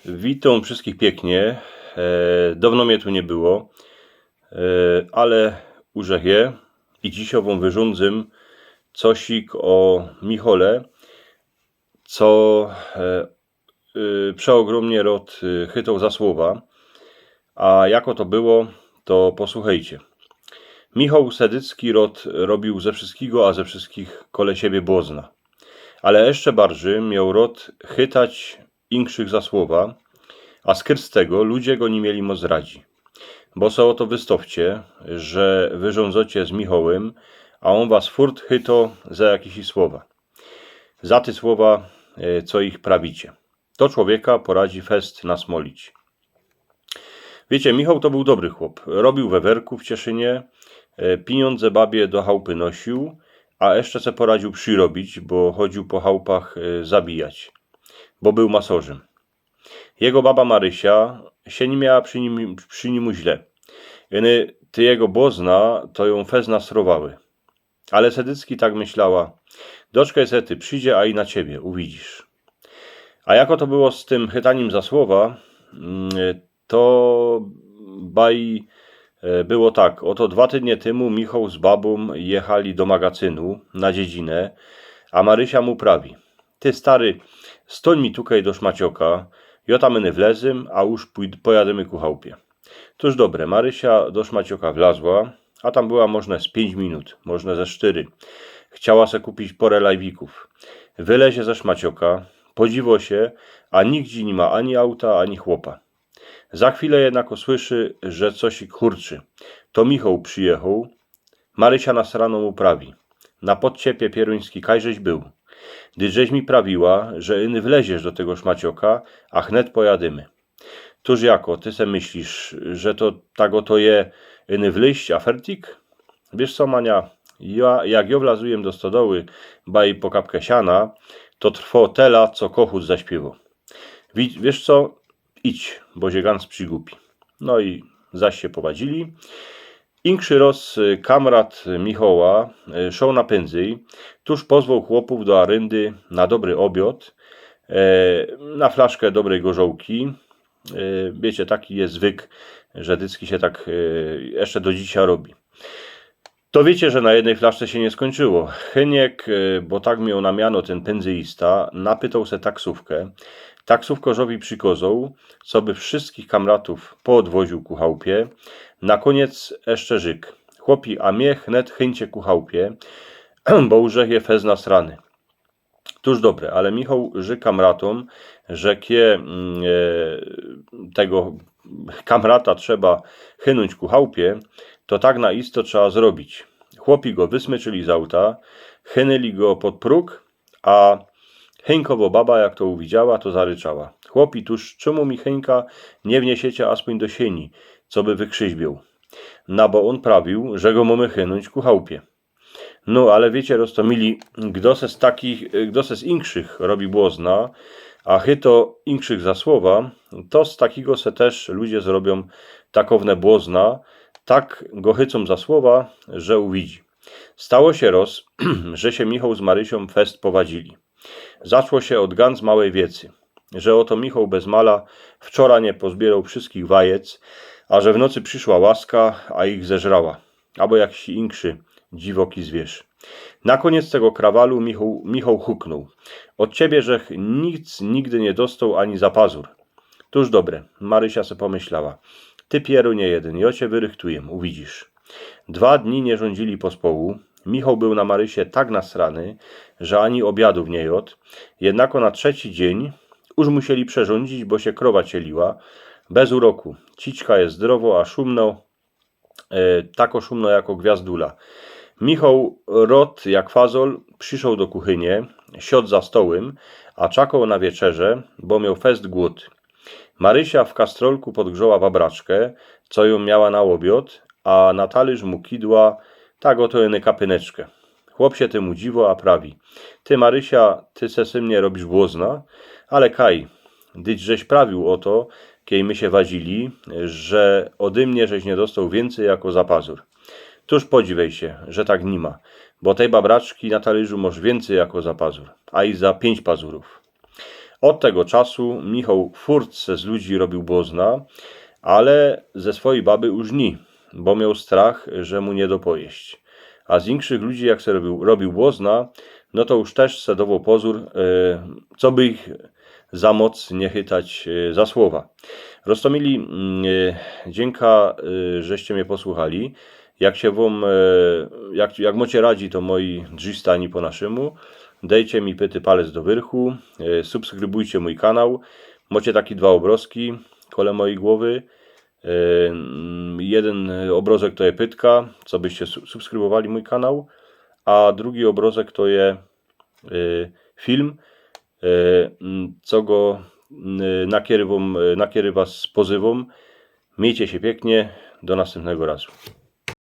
Witam wszystkich pięknie. Dawno mnie tu nie było, ale urzech je i dzisiową wyrządzę cosik o Michole, co przeogromnie rod chytał za słowa. A jako to było, to posłuchajcie. Michał Sedycki rod robił ze wszystkiego, a ze wszystkich kole siebie błozna. Ale jeszcze bardziej miał rod chytać inkszych za słowa, a z tego ludzie go nie mieli mo zradzi. Bo so oto wystawcie, że wyrządzocie z Michałem, a on was furt chyto za jakieś słowa. Za te słowa, co ich prawicie. To człowieka poradzi fest nasmolić. Wiecie, Michał to był dobry chłop. Robił wewerku w Cieszynie, pieniądze babie do chałupy nosił, a jeszcze se poradził przyrobić, bo chodził po chałupach zabijać, bo był masorzem. Jego baba Marysia się nie miała przy nim źle. Ty jego błozna, to ją fez nasrowały. Ale Sedycki tak myślała. Doczka sety przyjdzie, a i na ciebie, uwidzisz. A jako to było z tym chytaniem za słowa, to baj było tak. Oto 2 tygodnie temu Michał z babą jechali do magazynu na dziedzinę, a Marysia mu prawi. Ty stary, stoń mi tukaj do szmacioka, ja tam my wlezym, a już pojadymy ku chałupie. Toż dobre, Marysia do szmacioka wlazła, a tam była można z 5 minut, można ze 4. Chciała se kupić porę lajwików. Wylezie ze szmacioka, podziwo się, a nigdzie nie ma ani auta, ani chłopa. Za chwilę jednak usłyszy, że coś kurczy. To Michał przyjechał, Marysia nas rano mu prawi. Na podciepie pieruński kajżeś był. Gdyżeś mi prawiła, że iny wleziesz do tego szmacioka, a chnet pojadymy. Tuż jako, ty se myślisz, że to tak oto je iny wleźć, a fertik? Wiesz co, Mania, jak ja wlazuję do stodoły, baj po kapkę siana, to trwo tela, co kochut zaśpiewał. Wiesz co, idź, bo się gans przigupi. No i zaś się powadzili. Inkszy roz kamrat Michała szał na pędzyj, tuż pozwał chłopów do aryndy na dobry obiad, na flaszkę dobrej gorzołki. Wiecie, taki jest zwyk, że dycki się tak jeszcze do dzisiaj robi. To wiecie, że na jednej flaszce się nie skończyło. Chyniek, bo tak miał na miano ten pędzyista, napytał se taksówkę. Taksówkorzowi przykozał, co by wszystkich kamratów poodwoził ku chałupie. Na koniec jeszcze żyk. Chłopi, a mnie chnet chyńcie ku chałupie, bo urzech je fez nasrany. Tuż dobre, ale Michał ży kamratom, że tego kamrata trzeba chynąć ku chałupie, to tak na isto trzeba zrobić. Chłopi go wysmyczyli z auta, chynyli go pod próg, a Heńkowo baba, jak to uwidziała, to zaryczała. Chłopi, tuż czemu mi Heńka nie wniesiecie aspoń do sieni, co by wykrzyźbiał? No bo on prawił, że go mamy chynąć ku chałupie. No, ale wiecie, roztomili, kdo se z inkszych robi błozna, a chyto inkszych za słowa, to z takiego se też ludzie zrobią takowne błozna, tak go chycą za słowa, że uwidzi. Stało się że się Michał z Marysią fest powadzili. Zaczło się od ganz małej wiecy, że oto Michał bez mala wczoraj nie pozbierał wszystkich wajec, a że w nocy przyszła łaska, a ich zeżrała, albo jakiś inkszy dziwoki zwierz. Na koniec tego krawalu Michał huknął. Od ciebie, żech nic nigdy nie dostał ani za pazur. Tuż dobre, Marysia se pomyślała. Ty pieru nie jeden, ja cię wyrychtuję, uwidzisz. 2 dni nie rządzili pospołu. Michał był na Marysie tak nasrany, że ani obiadów nie jadł. Jednako na 3. dzień już musieli przerządzić, bo się krowa cieliła. Bez uroku. Ciczka jest zdrowo, a szumno, tako szumno jako gwiazdula. Michał rot jak fazol przyszedł do kuchynie, siadł za stołem, a czekał na wieczerze, bo miał fest głód. Marysia w kastrolku podgrzała wabraczkę, co ją miała na obiad, a na talerz mu kidła tak oto jeny kapyneczkę. Chłop się temu dziwo, a prawi. Ty, Marysia, ty se mnie robisz błozna, ale kaj, dyć żeś prawił o to, kiej my się wadzili, że ode mnie żeś nie dostał więcej jako za pazur. Tuż podziwej się, że tak nie ma, bo tej babraczki na talerzu masz więcej jako za pazur, a i za 5 pazurów. Od tego czasu Michał w furtce z ludzi robił błozna, ale ze swojej baby już nie, bo miał strach, że mu nie dopojeść. A z inkszych ludzi, jak se robił błozna, no to już też se dawał pozór, co by ich za moc nie chytać za słowa. Roztomili, dzięka, żeście mnie posłuchali. Jak się wam, jak macie radzi, to moi drzistani po naszemu. Dejcie mi pyty palec do wyrchu, subskrybujcie mój kanał. Macie takie dwa obrazki kole mojej głowy. Jeden obrazek to jest pytka, co byście subskrybowali mój kanał, a drugi obrazek to jest film, co go nakiery was z pozywą. Miejcie się pięknie, do następnego razu.